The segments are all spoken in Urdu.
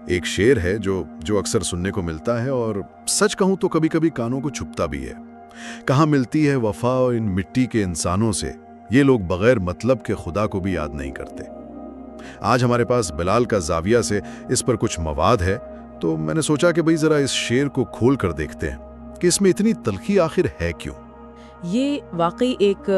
ایک شعر ہے جو اکثر سننے کو ملتا ہے اور سچ کہوں تو کبھی کبھی کانوں کو چھپتا بھی ہے۔ کہاں ملتی ہے وفا ان مٹی کے انسانوں سے، یہ لوگ بغیر مطلب کے خدا کو بھی یاد نہیں کرتے۔ آج ہمارے پاس بلال کا زاویہ سے اس پر کچھ مواد ہے، تو میں نے سوچا کہ ذرا اس شعر کو کھول کر دیکھتے ہیں کہ اس میں اتنی تلخی آخر ہے کیوں۔ یہ واقعی ایک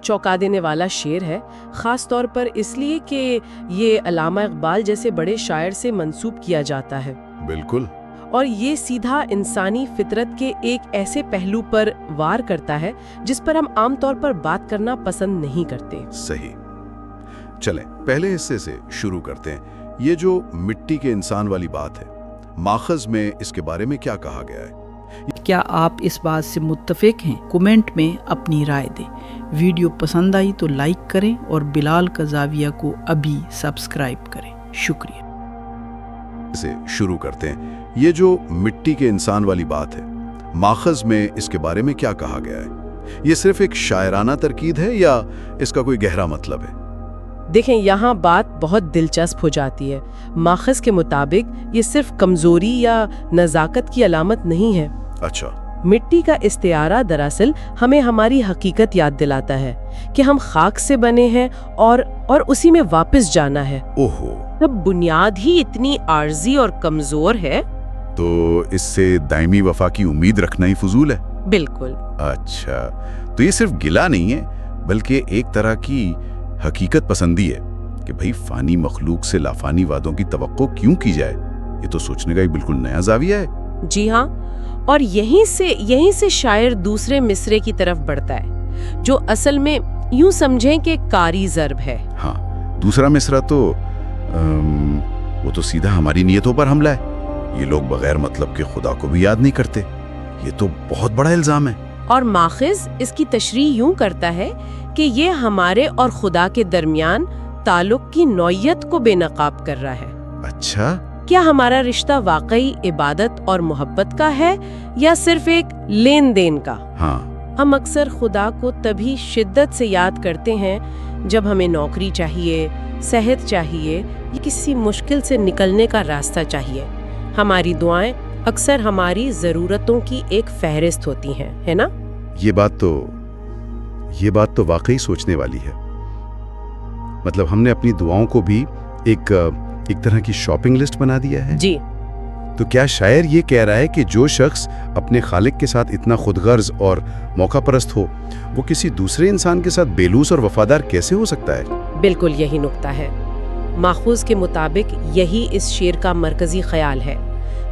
چونکا دینے والا شعر ہے، خاص طور پر اس لیے کہ یہ علامہ اقبال جیسے بڑے شاعر سے منسوب کیا جاتا ہے۔ بالکل۔ اور یہ سیدھا انسانی فطرت کے ایک ایسے پہلو پر وار کرتا ہے جس پر ہم عام طور پر بات کرنا پسند نہیں کرتے۔ صحیح۔ چلیں پہلے حصے سے شروع کرتے ہیں۔ یہ جو مٹی کے انسان والی بات ہے، ماخذ میں اس کے بارے میں کیا کہا گیا ہے؟ کیا آپ اس بات سے متفق ہیں؟ کومنٹ میں اپنی رائے دیں۔ ویڈیو پسند آئی تو لائک کریں اور بلال کا زاویہ کو ابھی سبسکرائب کریں۔ شکریہ۔ سے شروع کرتے ہیں۔ یہ جو مٹی کے انسان والی بات ہے، ماخذ میں اس کے بارے میں کیا کہا گیا ہے؟ یہ صرف ایک شاعرانہ ترکیب ہے یا اس کا کوئی گہرا مطلب ہے؟ دیکھیں، یہاں بات بہت دلچسپ ہو جاتی ہے۔ ماخذ کے مطابق یہ صرف کمزوری یا نزاکت کی علامت نہیں ہے۔ اچھا۔ مٹی کا استعارہ دراصل ہمیں ہماری حقیقت یاد دلاتا ہے کہ ہم خاک سے بنے ہیں اور اسی میں واپس جانا ہے۔ اوہو۔ جب بنیاد ہی اتنی عارضی اور کمزور ہے تو اس سے دائمی وفا کی امید رکھنا ہی فضول ہے۔ بالکل۔ اچھا، تو یہ صرف گلہ نہیں ہے بلکہ ایک طرح کی حقیقت پسندی ہے کہ بھئی فانی مخلوق سے لافانی وعدوں کی توقع کیوں کی جائے۔ یہ تو سوچنے کا ایک بالکل نیا زاویہ ہے۔ جی ہاں، اور یہیں سے شاعر دوسرے مصرے کی طرف بڑھتا ہے جو اصل میں یوں سمجھیں کہ کاری ضرب ہے۔ ہاں، دوسرا مصرع تو وہ تو سیدھا ہماری نیتوں پر حملہ ہے۔ یہ لوگ بغیر مطلب کے خدا کو بھی یاد نہیں کرتے۔ یہ تو بہت بڑا الزام ہے۔ اور ماخذ اس کی تشریح یوں کرتا ہے کہ یہ ہمارے اور خدا کے درمیان تعلق کی نوعیت کو بے نقاب کر رہا ہے۔ اچھا، کیا ہمارا رشتہ واقعی عبادت اور محبت کا ہے یا صرف ایک لین دین کا؟ ہاں۔ ہم اکثر خدا کو تبھی شدت سے یاد کرتے ہیں جب ہمیں نوکری چاہیے، صحت چاہیے یا کسی مشکل سے نکلنے کا راستہ چاہیے۔ ہماری دعائیں اکثر ہماری ضرورتوں کی ایک فہرست ہوتی ہیں، ہے نا؟ یہ بات تو واقعی سوچنے والی ہے۔ مطلب ہم نے اپنی دعاؤں کو بھی ایک طرح کی شاپنگ لسٹ بنا دیا ہے۔ جی۔ تو کیا شاعر یہ کہہ رہا ہے کہ جو شخص اپنے خالق کے ساتھ اتنا خود غرض اور موقع پرست ہو، وہ کسی دوسرے انسان کے ساتھ بیلوس اور وفادار کیسے ہو سکتا ہے؟ بالکل یہی نقطہ ہے۔ ماخوذ کے مطابق یہی اس شعر کا مرکزی خیال ہے۔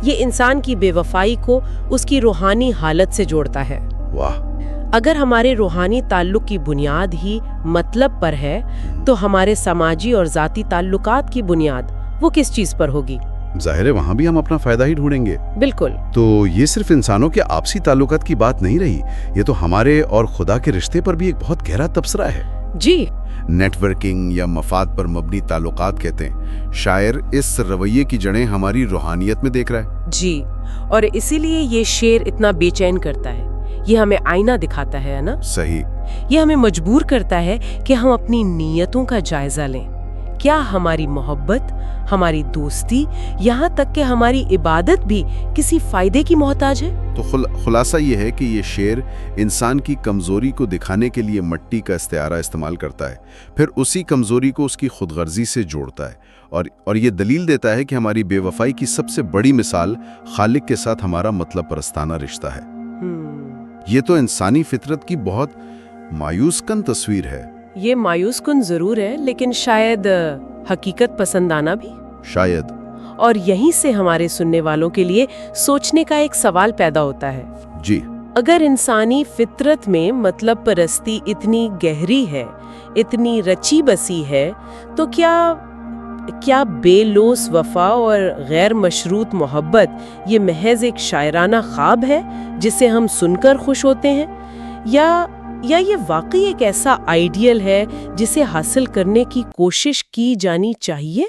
یہ انسان کی بے وفائی کو اس کی روحانی حالت سے جوڑتا ہے۔ واہ! اگر ہمارے روحانی تعلق کی بنیاد ہی مطلب پر ہے تو ہمارے سماجی اور ذاتی تعلقات کی بنیاد وہ کس چیز پر ہوگی؟ ظاہر ہے وہاں بھی ہم اپنا فائدہ ہی ڈھونڈیں گے۔ بالکل۔ تو یہ صرف انسانوں کے آپسی تعلقات کی بات نہیں رہی، یہ تو ہمارے اور خدا کے رشتے پر بھی ایک بہت گہرا تبصرہ ہے۔ جی۔ نیٹ ورکنگ یا مفاد پر مبنی تعلقات کہتے ہیں۔ شاعر اس رویے کی جڑیں ہماری روحانیت میں دیکھ رہا ہے۔ جی، اور اسی لیے یہ شعر اتنا بے چین کرتا ہے۔ یہ ہمیں آئینہ دکھاتا ہے نا؟ صحیح۔ یہ ہمیں مجبور کرتا ہے کہ ہم اپنی نیتوں کا جائزہ لیں۔ کیا ہماری محبت، ہماری دوستی، یہاں تک کہ ہماری عبادت بھی کسی فائدے کی محتاج ہے؟ تو خلاصہ یہ ہے کہ یہ شعر انسان کی کمزوری کو دکھانے کے لیے مٹی کا استعارہ استعمال کرتا ہے، پھر اسی کمزوری کو اس کی خود غرضی سے جوڑتا ہے اور یہ دلیل دیتا ہے کہ ہماری بے وفائی کی سب سے بڑی مثال خالق کے ساتھ ہمارا مطلب پرستانہ رشتہ ہے۔ یہ تو انسانی فطرت کی بہت مایوس کن تصویر ہے۔ یہ مایوس کن ضرور ہے، لیکن شاید حقیقت پسندانہ بھی۔ شاید۔ اور یہیں سے ہمارے سننے والوں کے لیے سوچنے کا ایک سوال پیدا ہوتا ہے۔ جی۔ اگر انسانی فطرت میں مطلب پرستی اتنی گہری ہے، اتنی رچی بسی ہے، تو کیا بے لوث وفا اور غیر مشروط محبت یہ محض ایک شاعرانہ خواب ہے جسے ہم سن کر خوش ہوتے ہیں، یا یہ واقعی ایک ایسا آئیڈیل ہے جسے حاصل کرنے کی کوشش کی جانی چاہیے؟